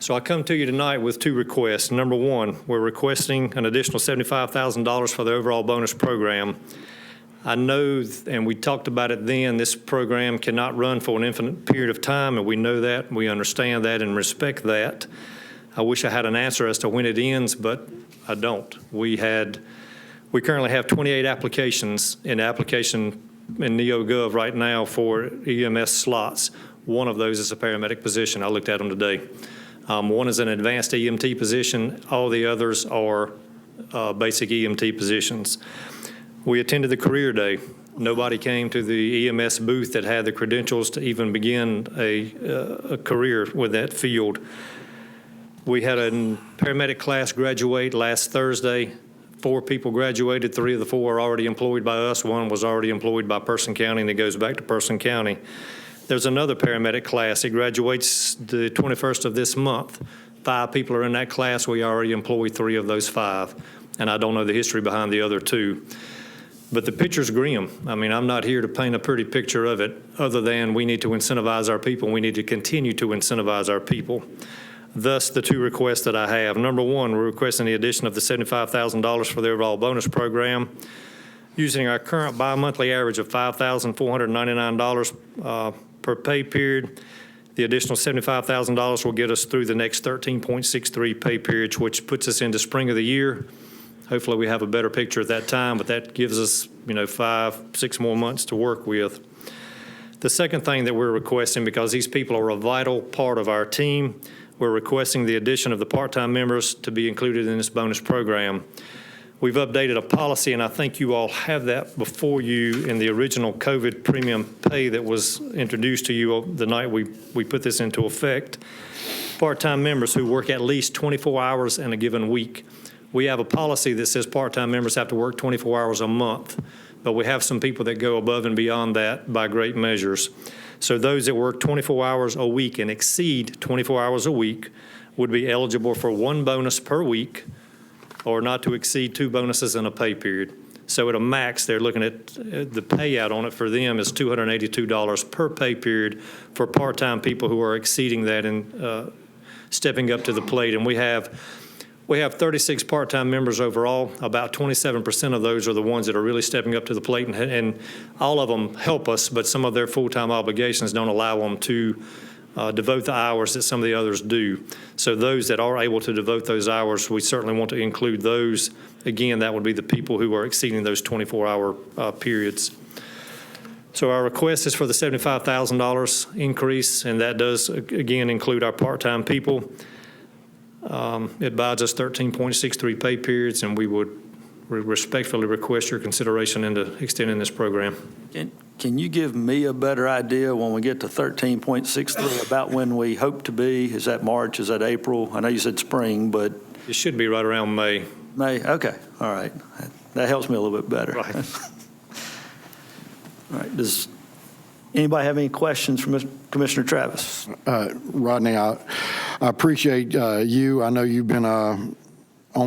So I come to you tonight with 2 requests. Number 1, we're requesting an additional $75,000 for the overall bonus program. I know, and we talked about it then, this program cannot run for an infinite period of time, and we know that, we understand that, and respect that. I wish I had an answer as to when it ends, but I don't. We currently have 28 applications in NeoGov right now for EMS slots. One of those is a paramedic position. I looked at them today. One is an advanced EMT position. All the others are basic EMT positions. We attended the career day. Nobody came to the EMS booth that had the credentials to even begin a career with that field. We had a paramedic class graduate last Thursday. 4 people graduated. 3 of the 4 are already employed by us. 1 was already employed by Person County, and it goes back to Person County. There's another paramedic class. It graduates the 21st of this month. 5 people are in that class. We already employ 3 of those 5, and I don't know the history behind the other 2. But the picture's grim. I mean, I'm not here to paint a pretty picture of it, other than we need to incentivize our people. We need to continue to incentivize our people. Thus, the 2 requests that I have. Number 1, we're requesting the addition of the $75,000 for the overall bonus program. Using our current bi-monthly average of $5,499 per pay period, the additional $75,000 will get us through the next 13.63 pay periods, which puts us into spring of the year. Hopefully we have a better picture at that time, but that gives us, 5-6 more months to work with. The second thing that we're requesting, because these people are a vital part of our team, we're requesting the addition of the part-time members to be included in this bonus program. We've updated a policy, and I think you all have that before you in the original COVID premium pay that was introduced to you the night we put this into effect. part-time members who work at least 24 hours in a given week. We have a policy that says part-time members have to work 24 hours a month, but we have some people that go above and beyond that by great measures. So those that work 24 hours a week and exceed 24 hours a week would be eligible for 1 bonus per week or not to exceed 2 bonuses in a pay period. So at a max, they're looking at the payout on it for them is $282 per pay period for part-time people who are exceeding that and stepping up to the plate. And we have 36 part-time members overall. About 27% of those are the ones that are really stepping up to the plate, and all of them help us, but some of their full-time obligations don't allow them to devote the hours that some of the others do. So those that are able to devote those hours, we certainly want to include those. Again, that would be the people who are exceeding those 24-hour periods. So our request is for the $75,000 increase, and that does, again, include our part-time people. It buys us 13.63 pay periods, and we would respectfully request your consideration into extending this program. Can you give me a better idea when we get to 13.63 about when we hope to be? Is that March? Is that April? I know you said spring, but it should be right around May. May, okay, all right. That helps me a little bit better. Right. All right, does anybody have any questions for Commissioner Travis? Rodney, I appreciate you. I know you've been on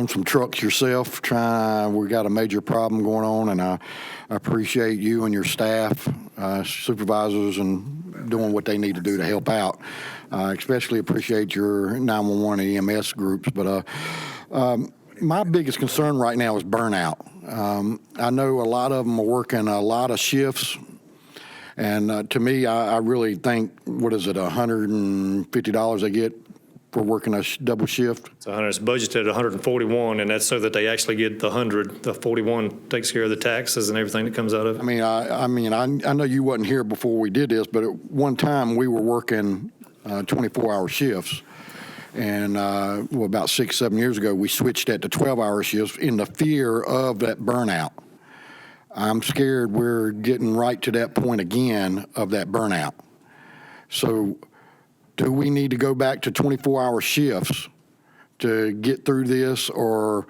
some trucks yourself. We got a major problem going on, and I appreciate you and your staff, supervisors, and doing what they need to do to help out. Especially appreciate your 911 and EMS groups. But my biggest concern right now is burnout. I know a lot of them are working a lot of shifts. And to me, I really think, what is it, $150 they get for working a double shift? It's budgeted at $141, and that's so that they actually get the 100. The 41 takes care of the taxes and everything that comes out of it. I know you wasn't here before we did this, but at one time we were working 24-hour shifts. And about 6-7 years ago, we switched that to 12-hour shifts in the fear of that burnout. I'm scared we're getting right to that point again of that burnout. So do we need to go back to 24-hour shifts to get through this, or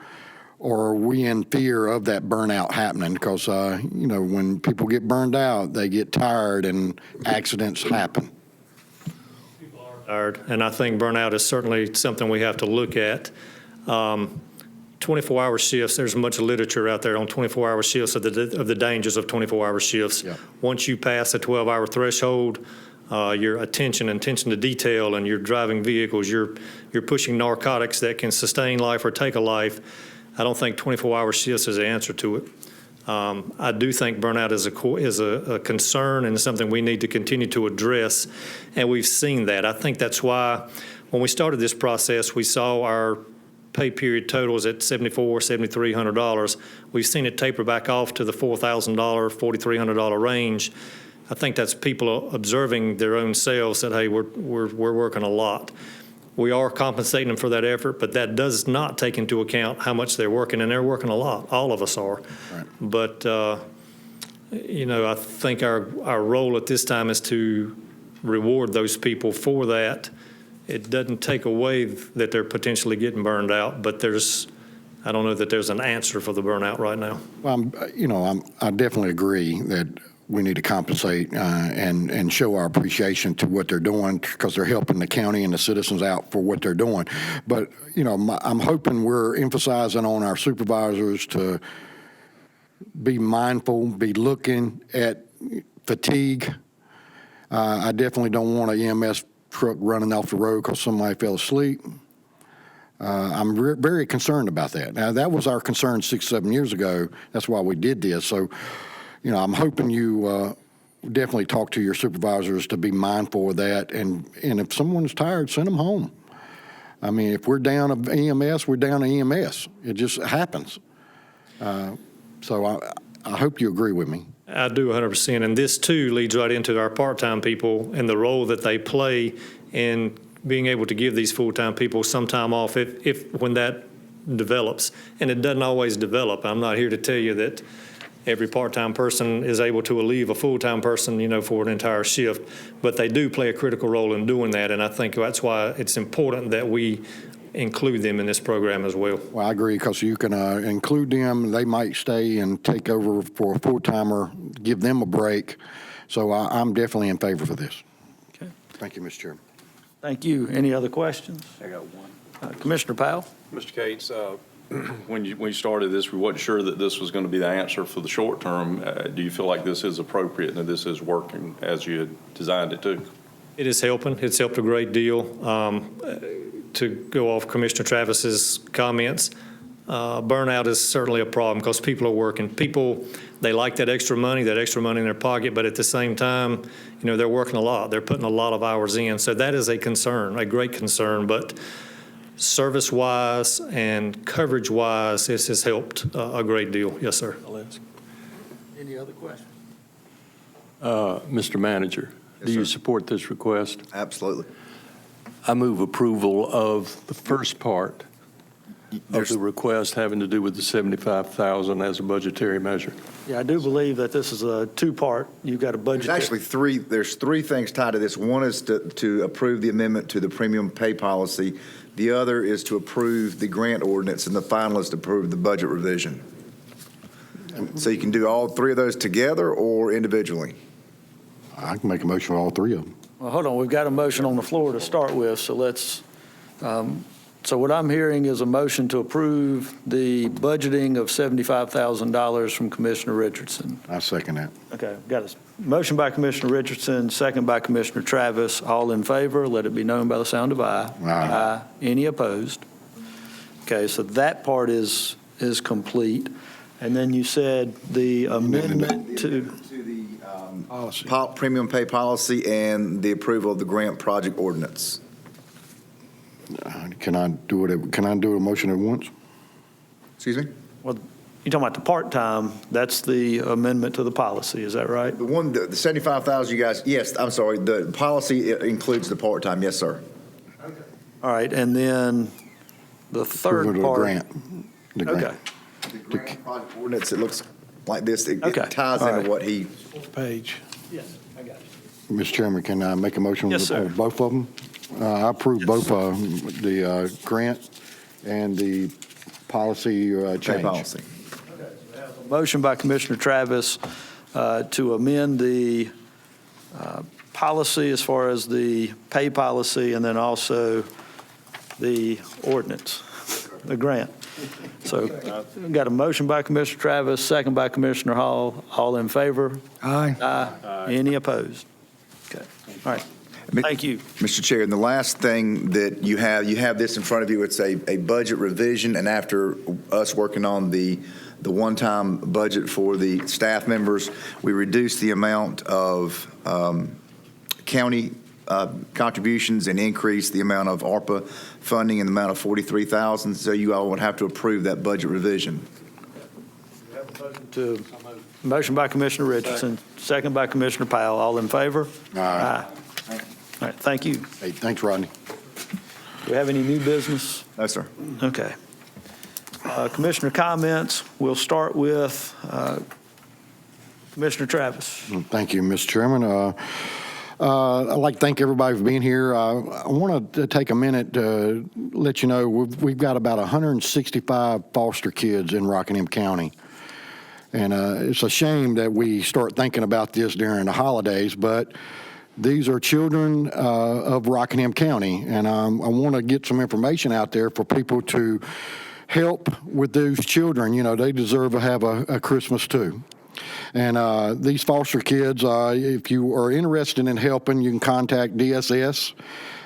are we in fear of that burnout happening? Because, when people get burned out, they get tired and accidents happen. And I think burnout is certainly something we have to look at. 24-hour shifts, there's much literature out there on 24-hour shifts of the dangers of 24-hour shifts. Yeah. Once you pass a 12-hour threshold, your attention to detail, and you're driving vehicles, you're pushing narcotics that can sustain life or take a life. I don't think 24-hour shifts is the answer to it. I do think burnout is a concern and something we need to continue to address, and we've seen that. I think that's why when we started this process, we saw our pay period totals at $7,400, $7,300. We've seen it taper back off to the $4,000, $4,300 range. I think that's people observing their own selves that, hey, we're working a lot. We are compensating them for that effort, but that does not take into account how much they're working, and they're working a lot. All of us are. Right. But, I think our role at this time is to reward those people for that. It doesn't take away that they're potentially getting burned out, but I don't know that there's an answer for the burnout right now. Well, I definitely agree that we need to compensate and show our appreciation to what they're doing, because they're helping the county and the citizens out for what they're doing. But, I'm hoping we're emphasizing on our supervisors to be mindful, be looking at fatigue. I definitely don't want an EMS truck running off the road because somebody fell asleep. I'm very concerned about that. Now, that was our concern 6-7 years ago. That's why we did this. So, I'm hoping you definitely talk to your supervisors to be mindful of that. And if someone's tired, send them home. If we're down an EMS, we're down an EMS. It just happens. So I hope you agree with me. I do 100%. And this, too, leads right into our part-time people and the role that they play in being able to give these full-time people some time off when that develops. And it doesn't always develop. I'm not here to tell you that every part-time person is able to relieve a full-time person, for an entire shift. But they do play a critical role in doing that, and I think that's why it's important that we include them in this program as well. Well, I agree, because you can include them. They might stay and take over for a full-timer, give them a break. So I'm definitely in favor for this. Okay. Thank you, Mr. Chairman. Thank you. Any other questions? I got one. Commissioner Powell? Mr. Cates, when you started this, we wasn't sure that this was going to be the answer for the short term. Do you feel like this is appropriate and that this is working as you had designed it to? It is helping. It's helped a great deal. To go off Commissioner Travis's comments, burnout is certainly a problem because people are working. People, they like that extra money in their pocket, but at the same time, they're working a lot. They're putting a lot of hours in. So that is a concern, a great concern. But service-wise and coverage-wise, this has helped a great deal. Yes, sir. Any other questions? Mr. Manager, do you support this request? Absolutely. I move approval of the first part of the request having to do with the $75,000 as a budgetary measure. Yeah, I do believe that this is a two-part. You've got a budget. There's actually there's three things tied to this. One is to approve the amendment to the premium pay policy. The other is to approve the grant ordinance, and the final is to approve the budget revision. So you can do all three of those together or individually. I can make a motion for all three of them. Well, hold on. We've got a motion on the floor to start with, so let's, so what I'm hearing is a motion to approve the budgeting of $75,000 from Commissioner Richardson. I second that. Okay, got a motion by Commissioner Richardson, second by Commissioner Travis. All in favor, let it be known by the sound of aye. Aye. Any opposed? Okay, so that part is complete. And then you said the amendment to the premium pay policy and the approval of the grant project ordinance. Can I do a motion at once? Excuse me? Well, you're talking about the part-time, that's the amendment to the policy, is that right? The 75,000 you guys, yes, I'm sorry, the policy includes the part-time, yes, sir. Okay. All right, and then the third part. The grant. Okay. The grant project ordinance, it looks like this, it Okay. ties All into right. what he. Page. Yes, I got it. Mr. Chairman, can I make a motion Yes, sir. on both of them? I approve both the grant and the policy Pay change. policy. Motion by Commissioner Travis to amend the policy as far as the pay policy, and then also the ordinance, the grant. So we've got a motion by Commissioner Travis, second by Commissioner Hall. All in favor? Aye. Aye. Any opposed? Okay. All right. Thank you. Mr. Chair, and the last thing that you have this in front of you, it's a budget revision, and after us working on the one-time budget for the staff members, we reduced the amount of county contributions and increased the amount of ARPA funding in the amount of $43,000, so you all would have to approve that budget revision. Motion by Commissioner Richardson, second by Commissioner Powell. All in favor? Aye. All right, thank you. Hey, thanks, Rodney. Do we have any new business? No, sir. Okay. Commissioner comments, we'll start with Commissioner Travis. Thank you, Mr. Chairman. I'd like to thank everybody for being here. I want to take a minute to let you know we've got about 165 foster kids in Rockingham County. And it's a shame that we start thinking about this during the holidays, but these are children of Rockingham County. And I want to get some information out there for people to help with those children. You know, they deserve to have a Christmas too. And these foster kids, if you are interested in helping, you can contact DSS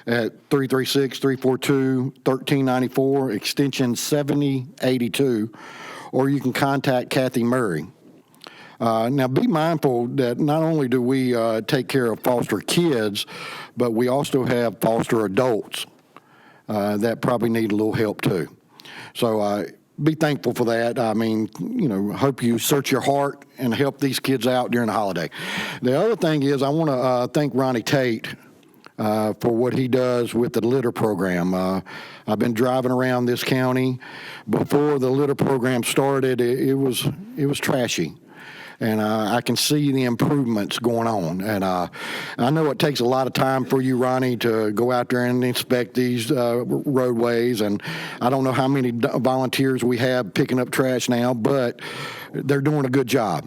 at 336-342-1394, extension 7082, or you can contact Kathy Murray. Now, be mindful that not only do we take care of foster kids, but we also have foster adults that probably need a little help too. So be thankful for that. I mean, you know, hope you search your heart and help these kids out during the holiday. The other thing is I want to thank Ronnie Tate for what he does with the litter program. I've been driving around this county. Before the litter program started, it was trashy. and I can see the improvements going on. And I know it takes a lot of time for you, Ronnie, to go out there and inspect these roadways. And I don't know how many volunteers we have picking up trash now, but they're doing a good job.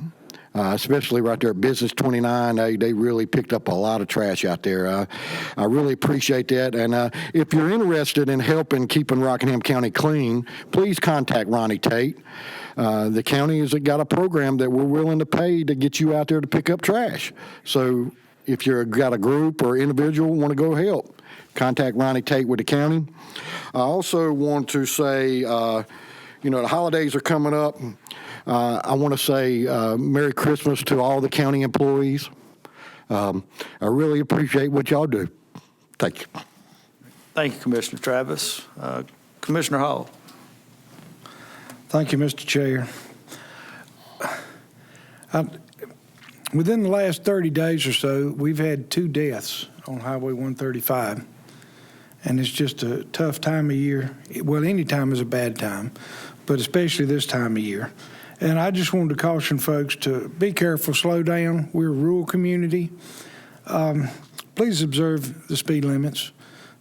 Especially right there at Business 29, they really picked up a lot of trash out there. I really appreciate that. And if you're interested in helping keeping Rockingham County clean, please contact Ronnie Tate. The county has got a program that we're willing to pay to get you out there to pick up trash. So if you've got a group or individual want to go help, contact Ronnie Tate with the county. I also want to say, the holidays are coming up. I want to say Merry Christmas to all the county employees. I really appreciate what y'all do. Thank you. Thank you, Commissioner Travis. Commissioner Hall. Thank you, Mr. Chair. Within the last 30 days or so, we've had 2 deaths on Highway 135. And it's just a tough time of year. Well, any time is a bad time, but especially this time of year. And I just wanted to caution folks to be careful, slow down. We're a rural community. Please observe the speed limits.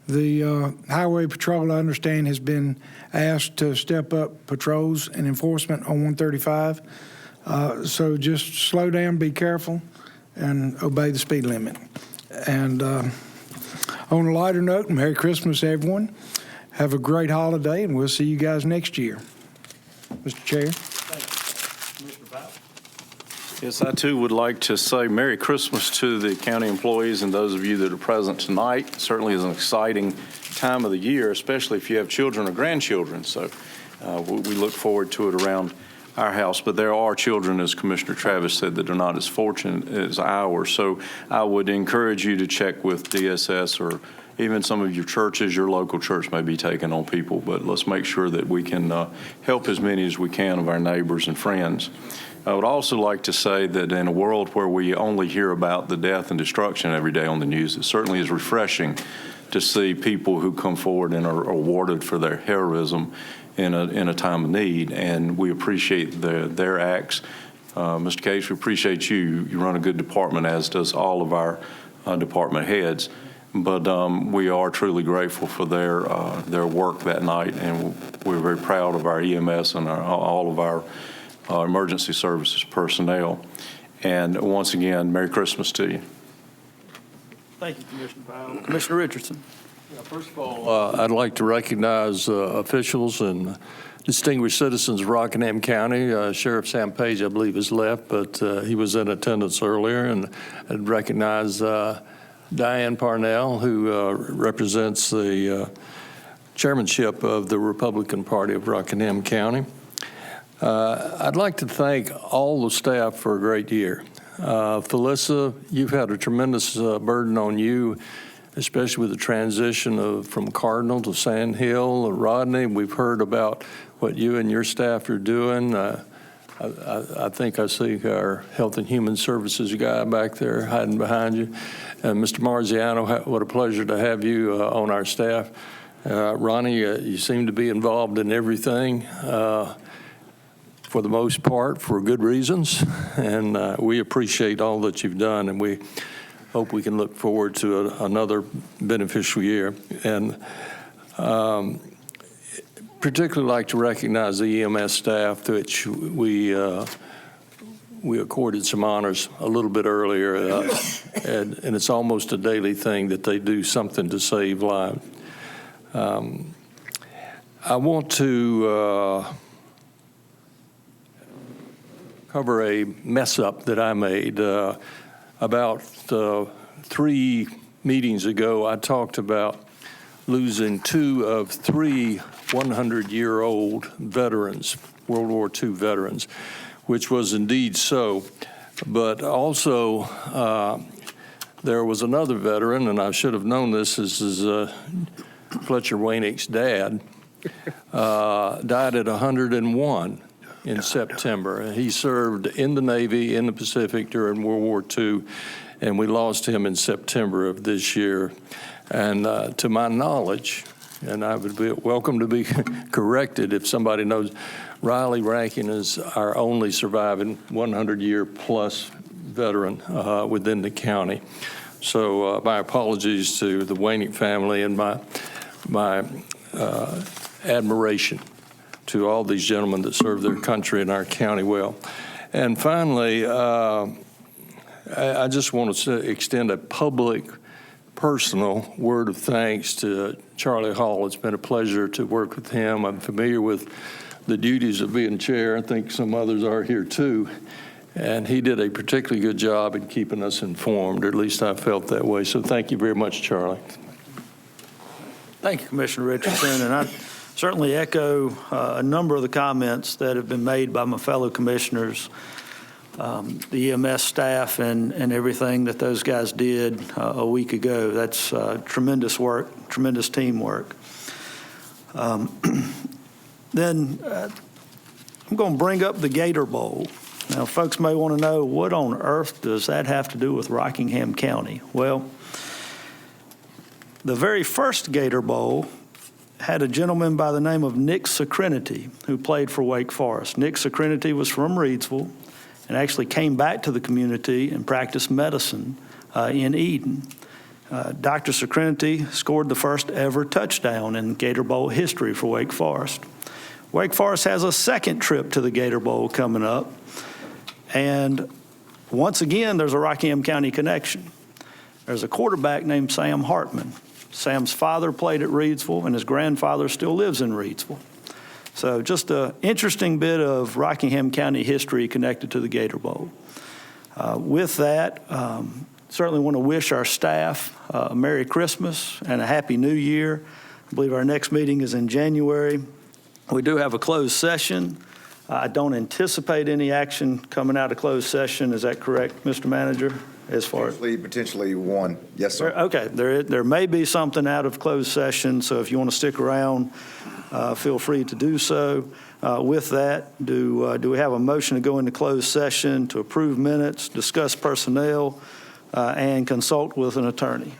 The Highway Patrol, I understand, has been asked to step up patrols and enforcement on 135. So just slow down, be careful, and obey the speed limit. And on a lighter note, Merry Christmas, everyone. Have a great holiday, and we'll see you guys next year. Mr. Chair. Yes, I too would like to say Merry Christmas to the county employees and those of you that are present tonight. It certainly is an exciting time of the year, especially if you have children or grandchildren. So we look forward to it around our house. But there are children, as Commissioner Travis said, that are not as fortunate as ours. So I would encourage you to check with DSS or even some of your churches. Your local church may be taking on people, but let's make sure that we can help as many as we can of our neighbors and friends. I would also like to say that in a world where we only hear about the death and destruction every day on the news, it certainly is refreshing to see people who come forward and are awarded for their heroism in a time of need, and we appreciate their acts. Mr. Case, we appreciate you. You run a good department, as does all of our department heads. But we are truly grateful for their work that night, and we're very proud of our EMS and all of our emergency services personnel. And once again, Merry Christmas to you. Thank you, Commissioner Powell. Commissioner Richardson. First of all, I'd like to recognize officials and distinguished citizens of Rockingham County. Sheriff Sam Page, I believe, has left, but he was in attendance earlier. And I'd recognize Diane Parnell, who represents the chairmanship of the Republican Party of Rockingham County. I'd like to thank all the staff for a great year. Felissa, you've had a tremendous burden on you, especially with the transition from Cardinal to Sand Hill. Rodney, we've heard about what you and your staff are doing. I think I see our Health and Human Services guy back there hiding behind you. And Mr. Marziano, what a pleasure to have you on our staff. Ronnie, you seem to be involved in everything. For the most part, for good reasons, and we appreciate all that you've done, and we hope we can look forward to another beneficial year. And particularly like to recognize the EMS staff, to which we accorded some honors a little bit earlier, and it's almost a daily thing that they do something to save lives. I want to cover a mess up that I made. About 3 meetings ago, I talked about losing 2 of 3 100-year-old veterans, World War II veterans, which was indeed so. But also, there was another veteran, and I should have known this. This is Fletcher Wainick's dad, died at 101. In September. He served in the Navy in the Pacific during World War II, and we lost him in September of this year. And to my knowledge, and I would be welcome to be corrected if somebody knows. Riley Rankin is our only surviving 100-year-plus veteran within the county. So my apologies to the Wainick family and my admiration to all these gentlemen that serve their country and our county well. And finally, I just want to extend a public, personal word of thanks to Charlie Hall. It's been a pleasure to work with him. I'm familiar with the duties of being chair. I think some others are here too. And he did a particularly good job in keeping us informed, or at least I felt that way. So thank you very much, Charlie. Thank you, Commissioner Richardson, and I certainly echo a number of the comments that have been made by my fellow commissioners, the EMS staff, and everything that those guys did a week ago. That's tremendous work, tremendous teamwork. Then I'm going to bring up the Gator Bowl. Now, folks may want to know, what on earth does that have to do with Rockingham County? Well, the very first Gator Bowl had a gentleman by the name of Nick Socrinity who played for Wake Forest. Nick Socrinity was from Reidsville and actually came back to the community and practiced medicine in Eden. Dr. Socrinity scored the first ever touchdown in Gator Bowl history for Wake Forest. Wake Forest has a second trip to the Gator Bowl coming up. And once again, there's a Rockingham County connection. There's a quarterback named Sam Hartman. Sam's father played at Reidsville, and his grandfather still lives in Reidsville. So just an interesting bit of Rockingham County history connected to the Gator Bowl. With that, certainly want to wish our staff a Merry Christmas and a Happy New Year. I believe our next meeting is in January. We do have a closed session. I don't anticipate any action coming out of closed session. Is that correct, Mr. Manager? As far as Potentially one. Yes, sir. okay, there may be something out of closed session, so if you want to stick around, feel free to do so. With that, do we have a motion to go into closed session to approve minutes, discuss personnel, and consult with an attorney?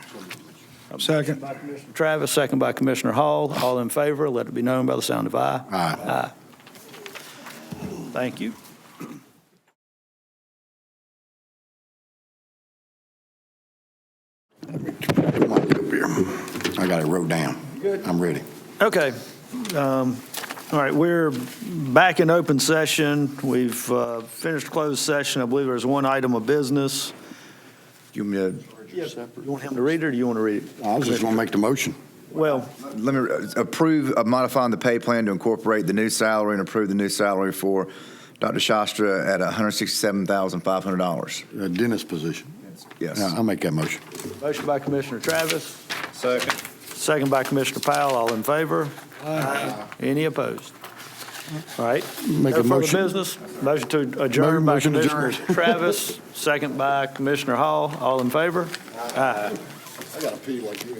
Second. By Commissioner Travis, second by Commissioner Hall. All in favor, let it be known by the sound of aye. Aye. Aye. Thank you. Come on, get up here. I got it wrote down. Good. I'm ready. Okay. All right, we're back in open session. We've finished closed session. I believe there's one item of business. You want me You want him to read it, or do you want to read it? I was just going to make the motion. Well, let me approve of modifying the pay plan to incorporate the new salary and approve the new salary for Dr. Shastra at $167,500. Dentist position. Yes. Yeah, I'll make that motion. motion by Commissioner Travis, Second. second by Commissioner Powell. All in favor? Aye. Any opposed? All right. Make No a further motion. business. Motion to adjourn by Motion to Commissioner adjourn. Travis, second by Commissioner Hall. All in favor? Aye. I got to pee like you.